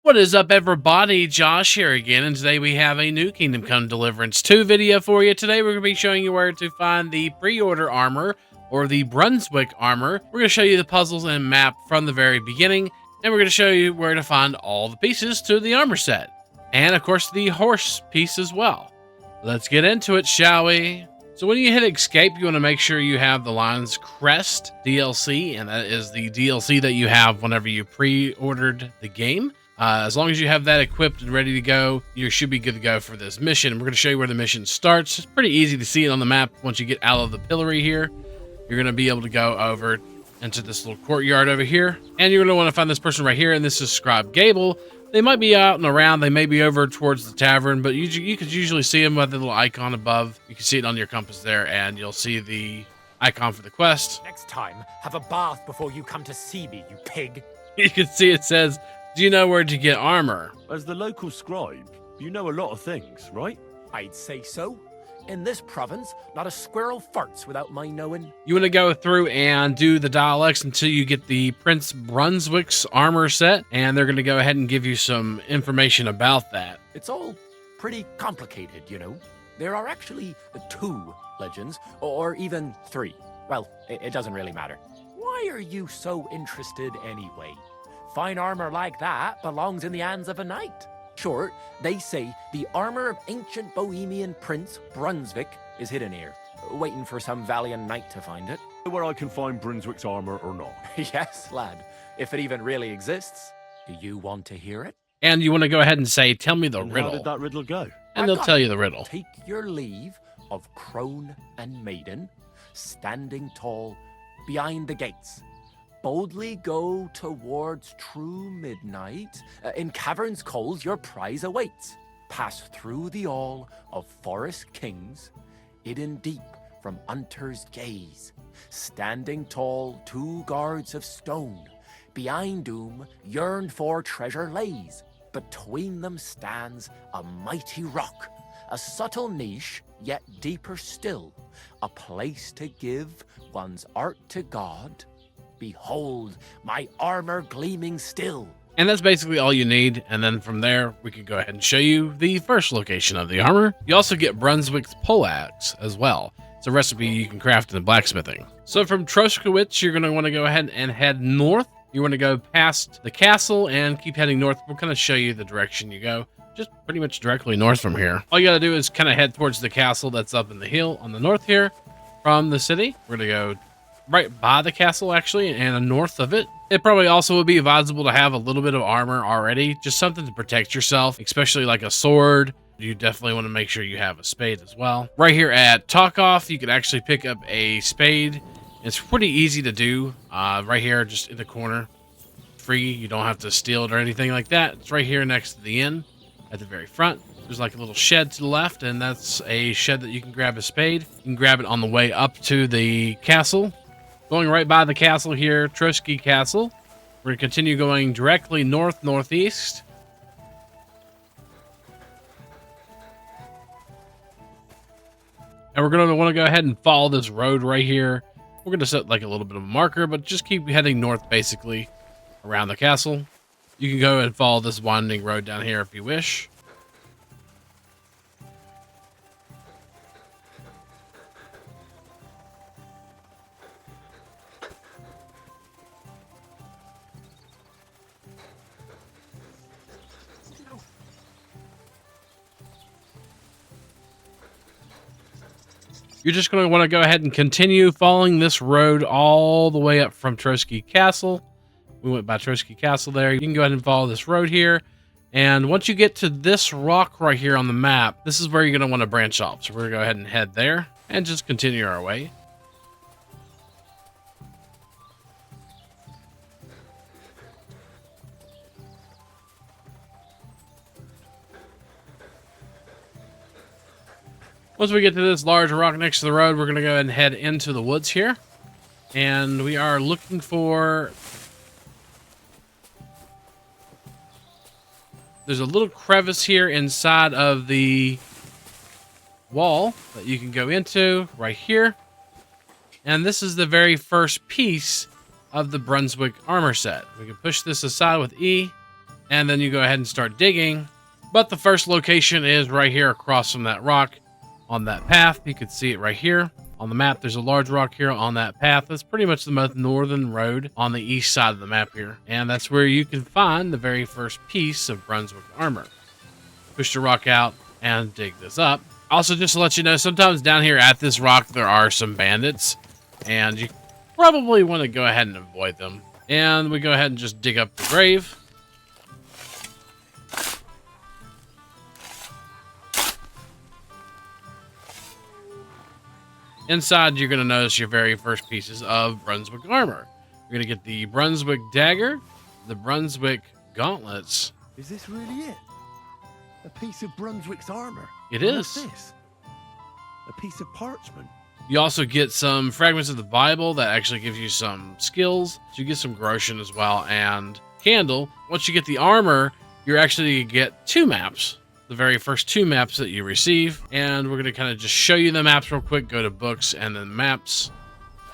What is up, everybody? Josh here again, and today we have a new Kingdom Come Deliverance 2 video for you. Today we're going to be showing you where to find the Preorder armor, or the Brunswick armor. We're going to show you the puzzles and map from the very beginning, and we're going to show you where to find all the pieces to the armor set. And, of course, the horse piece as well. Let's get into it, shall we? So when you hit escape, you want to make sure you have the Lion's Crest DLC, and that is the DLC that you have whenever you pre-ordered the game. As long as you have that equipped and ready to go, you should be good to go for this mission. We're going to show you where the mission starts. It's pretty easy to see it on the map. Once you get out of the pillory here, you're going to be able to go over into this little courtyard over here. And you're going to want to find this person right here, and this is Scribe Gable. They might be out and around. They may be over towards the tavern, but you could usually see them with the little icon above. You can see it on your compass there, and you'll see the icon for the quest. Next time, have a bath before you come to see me, you pig. You can see it says, "Do you know where to get armor?" As the local scribe, you know a lot of things, right? I'd say so. In this province, not a squirrel farts without my knowing. You want to go through and do the dialects until you get the Prince Brunswick's armor set, and they're going to go ahead and give you some information about that. It's all pretty complicated, you know. There are actually 2 legends, or even 3. Well, it doesn't really matter. Why are you so interested anyway? Fine armor like that belongs in the hands of a knight. Sure, they say the armor of ancient Bohemian Prince Brunswick is hidden here, waiting for some valiant knight to find it. Where I can find Brunswick's armor or not. Yes, lad, if it even really exists. Do you want to hear it? And you want to go ahead and say, "Tell me the And riddle." How did that riddle go? And they'll tell you the riddle. Take your leave of crone and maiden, standing tall behind the gates. Boldly go towards true midnight. In caverns cold your prize awaits. Pass through the all of forest kings, hidden deep from hunter's gaze. Standing tall 2 guards of stone, behind whom yearned for treasure lays. Between them stands a mighty rock, a subtle niche, yet deeper still. A place to give one's art to God. Behold, my armor gleaming still. And that's basically all you need. And then from there, we can go ahead and show you the first location of the armor. You also get Brunswick's poleaxe as well. It's a recipe you can craft in the blacksmithing. So from Prerequisites, you're going to want to go ahead and head north. You want to go past the castle and keep heading north. We'll kind of show you the direction you go. Just pretty much directly north from here. All you got to do is kind of head towards the castle that's up in the hill on the north here from the city. We're going to go right by the castle, actually, and north of it. It probably also would be advisable to have a little bit of armor already, just something to protect yourself, especially like a sword. You definitely want to make sure you have a spade as well. Right here at Talkoff, you can actually pick up a spade. It's pretty easy to do. Right here, just in the corner, free. You don't have to steal it or anything like that. It's right here next to the inn at the very front. There's like a little shed to the left, and that's a shed that you can grab a spade. You can grab it on the way up to the castle. Going right by the castle here, Trotsky Castle. We're going to continue going directly northeast. And we're going to want to go ahead and follow this road right here. We're going to set like a little bit of a marker, but just keep heading north basically around the castle. You can go and follow this winding road down here if you wish. You're just going to want to go ahead and continue following this road all the way up from Trotsky Castle. We went by Trotsky Castle there. You can go ahead and follow this road here. And once you get to this rock right here on the map, this is where you're going to want to branch off. So we're going to go ahead and head there and just continue our way. Once we get to this large rock next to the road, we're going to go ahead and head into the woods here. And we are looking for... There's a little crevice here inside of the wall that you can go into right here. And this is the very first piece of the Brunswick armor set. We can push this aside with E, and then you go ahead and start digging. But the first location is right here across from that rock on that path. You can see it right here on the map. There's a large rock here on that path. That's pretty much the most northern road on the east side of the map here. And that's where you can find the very first piece of Brunswick armor. Push the rock out and dig this up. Also, just to let you know, sometimes down here at this rock, there are some bandits. And you probably want to go ahead and avoid them. And we go ahead and just dig up the grave. Inside, you're going to notice your very first pieces of Brunswick armor. You're going to get the Brunswick dagger, the Brunswick gauntlets. Is this really it? A piece of Brunswick's armor? It And is. what's this? A piece of parchment? You also get some fragments of the Bible that actually gives you some skills. So you get some Groshen as well, and candle. Once you get the armor, you're actually going to get 2 maps. The very first 2 maps that you receive, and we're going to kind of just show you the maps real quick. Go to books and then maps,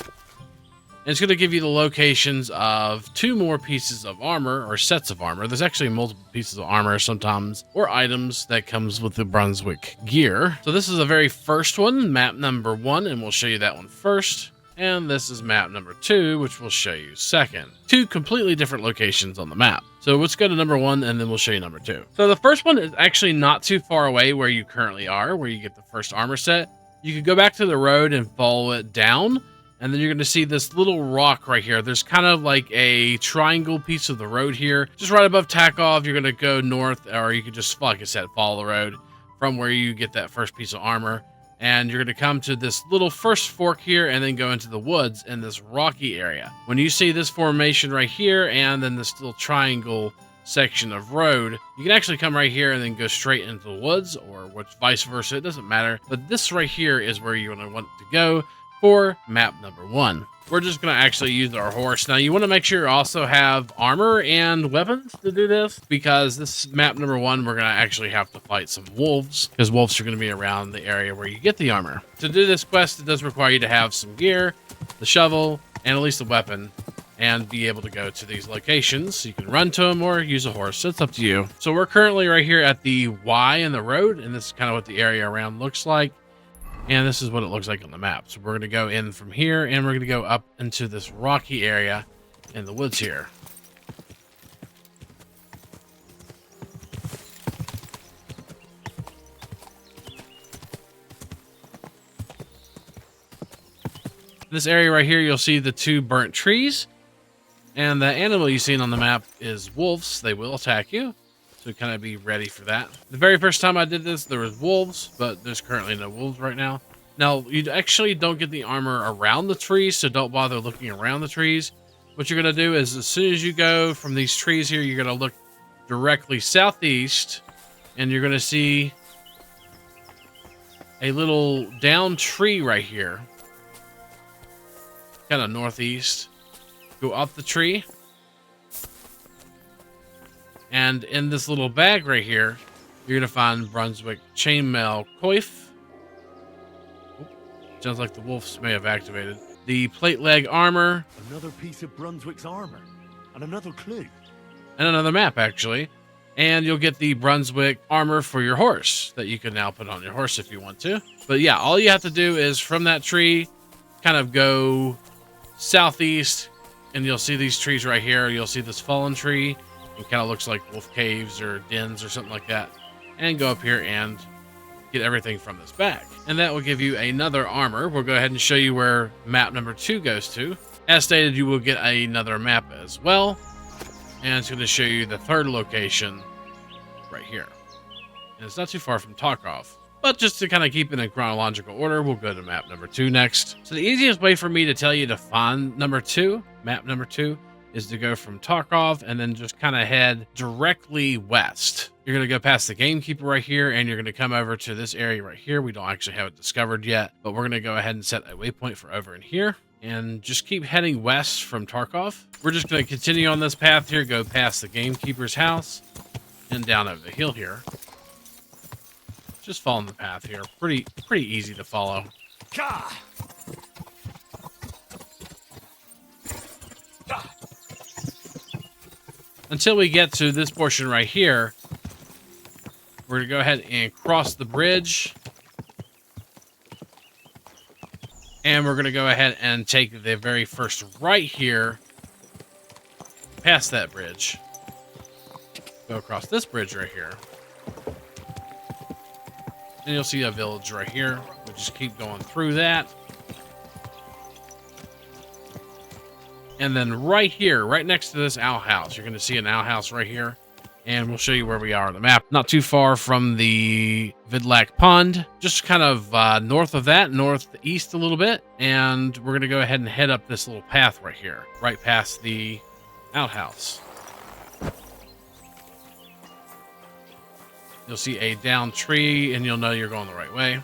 and it's going to give you the locations of 2 more pieces of armor, or sets of armor. There's actually multiple pieces of armor sometimes, or items that comes with the Brunswick gear. So this is the very first one, map number 1, and we'll show you that one first. And this is map number 2, which we'll show you second. 2 completely different locations on the map. So let's go to number 1, and then we'll show you number 2. So the first one is actually not too far away where you currently are, where you get the first armor set. You can go back to the road and follow it down, and then you're going to see this little rock right here. There's kind of like a triangle piece of the road here. Just right above Takov, you're going to go north, or you can just, like I said, follow the road from where you get that first piece of armor. And you're going to come to this little first fork here and then go into the woods in this rocky area. When you see this formation right here and then this little triangle section of road, you can actually come right here and then go straight into the woods, or which vice versa, it doesn't matter. But this right here is where you're going to want to go for map number 1. We're just going to actually use our horse. Now, you want to make sure you also have armor and weapons to do this, because this map number 1, we're going to actually have to fight some wolves, because wolves are going to be around the area where you get the armor. To do this quest, it does require you to have some gear, the shovel, and at least a weapon, and be able to go to these locations. You can run to them or use a horse. It's up to you. So we're currently right here at the Y in the road, and this is kind of what the area around looks like. And this is what it looks like on the map. So we're going to go in from here, and we're going to go up into this rocky area in the woods here. This area right here, you'll see the 2 burnt trees. And the animal you've seen on the map is wolves. They will attack you. So kind of be ready for that. The very first time I did this, there was wolves, but there's currently no wolves right now. Now, you actually don't get the armor around the trees, so don't bother looking around the trees. What you're going to do is, as soon as you go from these trees here, you're going to look directly southeast, and you're going to see a little down tree right here. Kind of northeast. Go up the tree. And in this little bag right here, you're going to find Brunswick chainmail coif. Sounds like the wolves may have activated. The plate leg armor. Another piece of Brunswick's armor. And another clue. And another map, actually. And you'll get the Brunswick armor for your horse that you can now put on your horse if you want to. But yeah, all you have to do is from that tree, kind of go southeast, and you'll see these trees right here. You'll see this fallen tree. It kind of looks like wolf caves or dens or something like that. And go up here and get everything from this bag. And that will give you another armor. We'll go ahead and show you where map number 2 goes to. As stated, you will get another map as well. And it's going to show you the 3rd location right here. And it's not too far from Tarkov. But just to kind of keep it in chronological order, we'll go to map number 2 next. So the easiest way for me to tell you to find map number 2, is to go from Tarkov and then just kind of head directly west. You're going to go past the gamekeeper right here, and you're going to come over to this area right here. We don't actually have it discovered yet, but we're going to go ahead and set a waypoint for over in here and just keep heading west from Tarkov. We're just going to continue on this path here, go past the gamekeeper's house and down over the hill here. Just following the path here. Pretty easy to follow. Gah! until we get to this portion right here. We're going to go ahead and cross the bridge. And we're going to go ahead and take the very first right here, past that bridge. Go across this bridge right here. And you'll see a village right here. We'll just keep going through that. And then right here, right next to this outhouse, you're going to see an outhouse right here. And we'll show you where we are on the map. Not too far from the Vidlac Pond. Just kind of north of that, northeast a little bit. And we're going to go ahead and head up this little path right here. Right past the outhouse. You'll see a downed tree, and you'll know you're going the right way.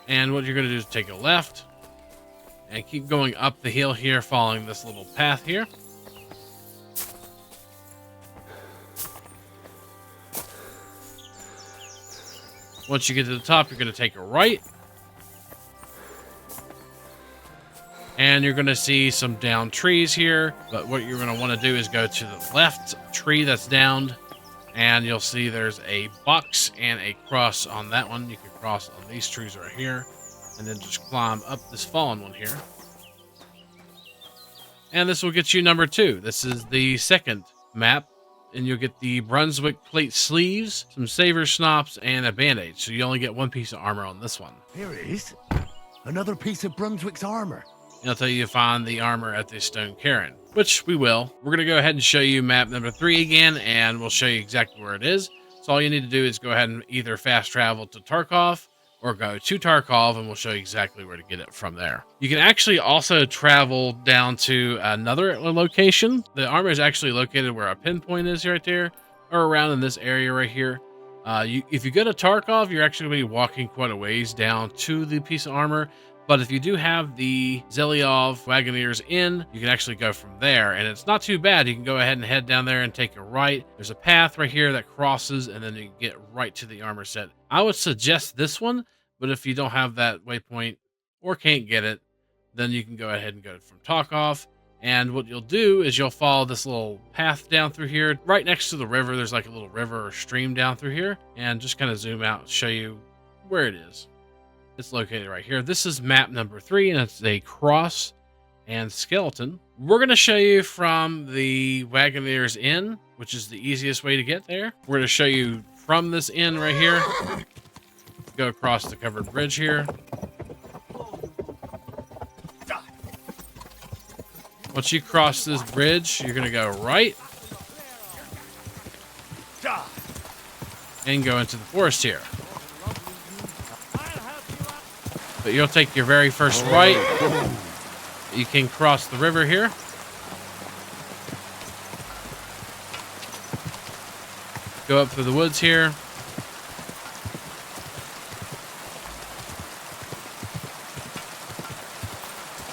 And what you're going to do is take a left and keep going up the hill here, following this little path here. Once you get to the top, you're going to take a right. And you're going to see some downed trees here. But what you're going to want to do is go to the left tree that's downed. And you'll see there's a box and a cross on that one. You can cross on these trees right here. And then just climb up this fallen one here. And this will get you number 2. This is the second map. And you'll get the Brunswick plate sleeves, some saver snops, and a bandage. So you only get 1 piece of armor on this one. Here it is. Another piece of Brunswick's armor. And I'll tell you to find the armor at the Stone Cairn, which we will. We're going to go ahead and show you map number 3 again, and we'll show you exactly where it is. So all you need to do is go ahead and either fast travel to Tarkov or go to Tarkov, and we'll show you exactly where to get it from there. You can actually also travel down to another location. The armor is actually located where a pinpoint is right there, or around in this area right here. If you go to Tarkov, you're actually going to be walking quite a ways down to the piece of armor. But if you do have the Zelyov Wagoneers Inn, you can actually go from there. And it's not too bad. You can go ahead and head down there and take a right. There's a path right here that crosses, and then you can get right to the armor set. I would suggest this one, but if you don't have that waypoint or can't get it, then you can go ahead and go from Tarkov. And what you'll do is you'll follow this little path down through here. Right next to the river, there's like a little river or stream down through here. And just kind of zoom out and show you where it is. It's located right here. This is map number 3, and it's a cross and skeleton. We're going to show you from the Wagoneers Inn, which is the easiest way to get there. We're going to show you from this inn right here. Go across the covered bridge here. Once you cross this bridge, you're going to go right and go into the forest here. But you'll take your very first right. You can cross the river here. Go up through the woods here.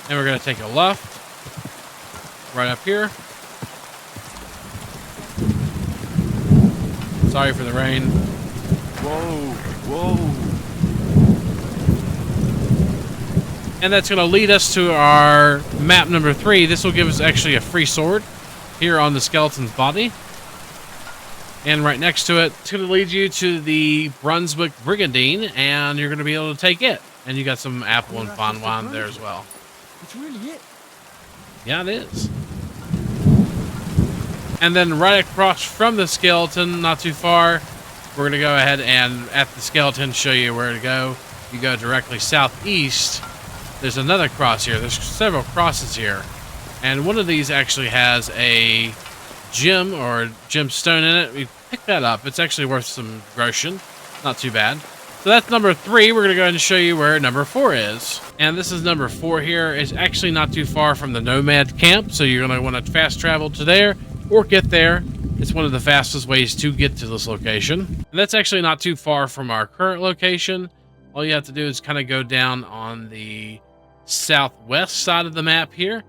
And we're going to take a left. Right up here. Sorry for the rain. Whoa, whoa. And that's going to lead us to our map number 3. This will give us actually a free sword here on the skeleton's body. And right next to it, it's going to lead you to the Brunswick Brigandine, and you're going to be able to take it. And you got some apple and fine wine there as well. It's really it. Yeah, it is. And then right across from the skeleton, not too far, we're going to go ahead and at the skeleton show you where to go. You go directly southeast. There's another cross here. There's several crosses here. And one of these actually has a gem or gemstone in it. We picked that up. It's actually worth some groschen. Not too bad. So that's number 3. We're going to go ahead and show you where number 4 is. And this is number 4 here. It's actually not too far from the Nomad camp. So you're going to want to fast travel to there or get there. It's one of the fastest ways to get to this location. And that's actually not too far from our current location. All you have to do is kind of go down on the southwest side of the map here,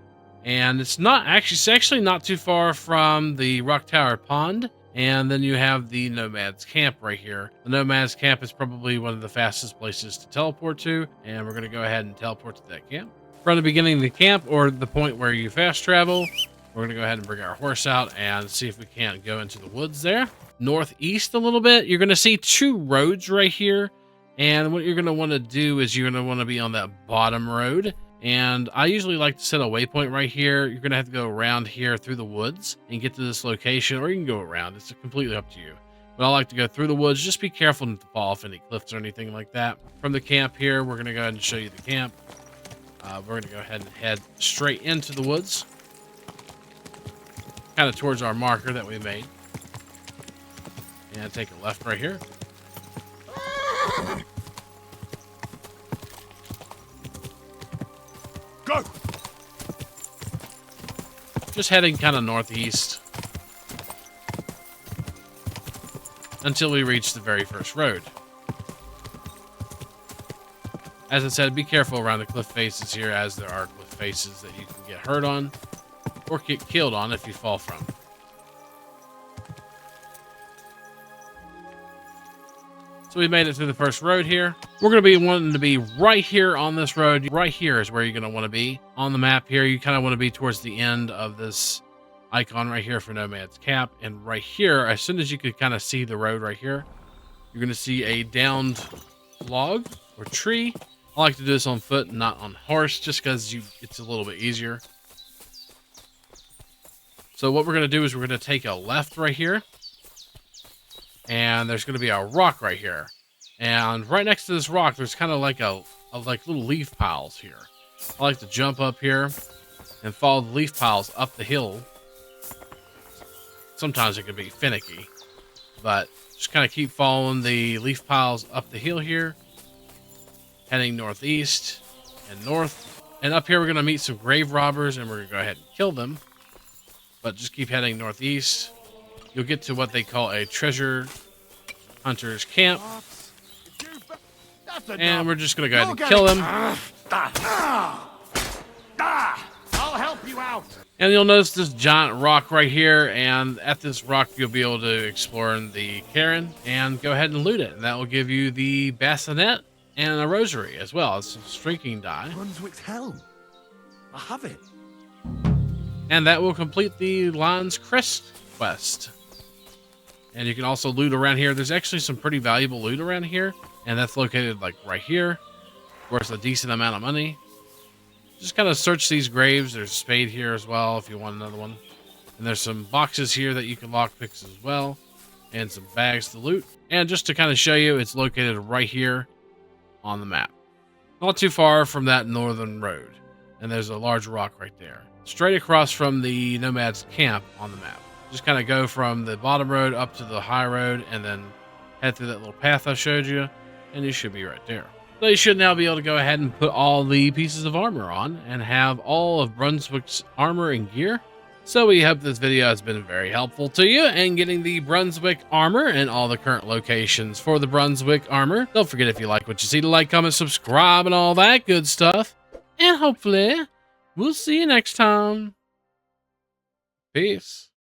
and it's actually not too far from the Rock Tower Pond. And then you have the Nomads Camp right here. The Nomads Camp is probably one of the fastest places to teleport to, and we're going to go ahead and teleport to that camp. From the beginning of the camp, or the point where you fast travel, We're going to go ahead and bring our horse out and see if we can't go into the woods there. Northeast a little bit, you're going to see 2 roads right here. And what you're going to want to do is you're going to want to be on that bottom road. And I usually like to set a waypoint right here. You're going to have to go around here through the woods and get to this location, or you can go around. It's completely up to you. But I like to go through the woods. Just be careful not to fall off any cliffs or anything like that. From the camp here, we're going to go ahead and show you the camp. We're going to go ahead and head straight into the woods, kind of towards our marker that we made. And take a left right here. Go! Just heading kind of northeast until we reach the very first road. As I said, be careful around the cliff faces here, as there are cliff faces that you can get hurt on or get killed on if you fall from. So we made it to the first road here. We're going to be wanting to be right here on this road. Right here is where you're going to want to be on the map here. You kind of want to be towards the end of this icon right here for Nomad's Cap. And right here, as soon as you could kind of see the road right here, you're going to see a downed log or tree. I like to do this on foot and not on horse, just because it's a little bit easier. So what we're going to do is we're going to take a left right here. And there's going to be a rock right here. And right next to this rock, there's kind of like like little leaf piles here. I like to jump up here and follow the leaf piles up the hill. Sometimes it can be finicky, but just kind of keep following the leaf piles up the hill here, heading northeast and north. And up here, we're going to meet some grave robbers, and we're going to go ahead and kill them. But just keep heading northeast. You'll get to what they call a treasure hunter's camp. And we're just going to go ahead and kill them. I'll help you out. And you'll notice this giant rock right here. And at this rock, you'll be able to explore in the cairn and go ahead and loot it. And that will give you the bassinet and a rosary as well. It's a streaking die. Brunswick's helm. I have it. And that will complete the Lion's Crest quest. And you can also loot around here. There's actually some pretty valuable loot around here. And that's located like right here, worth a decent amount of money. Just kind of search these graves. There's a spade here as well if you want another one. And there's some boxes here that you can lockpick as well. And some bags to loot. And just to kind of show you, it's located right here on the map. Not too far from that northern road. And there's a large rock right there. Straight across from the Nomad's camp on the map. Just kind of go from the bottom road up to the high road and then head through that little path I showed you, and you should be right there. So you should now be able to go ahead and put all the pieces of armor on and have all of Brunswick's armor and gear. So we hope this video has been very helpful to you in getting the Brunswick armor and all the current locations for the Brunswick armor. Don't forget, if you like what you see, to like, comment, subscribe, and all that good stuff. And hopefully, we'll see you next time. Peace.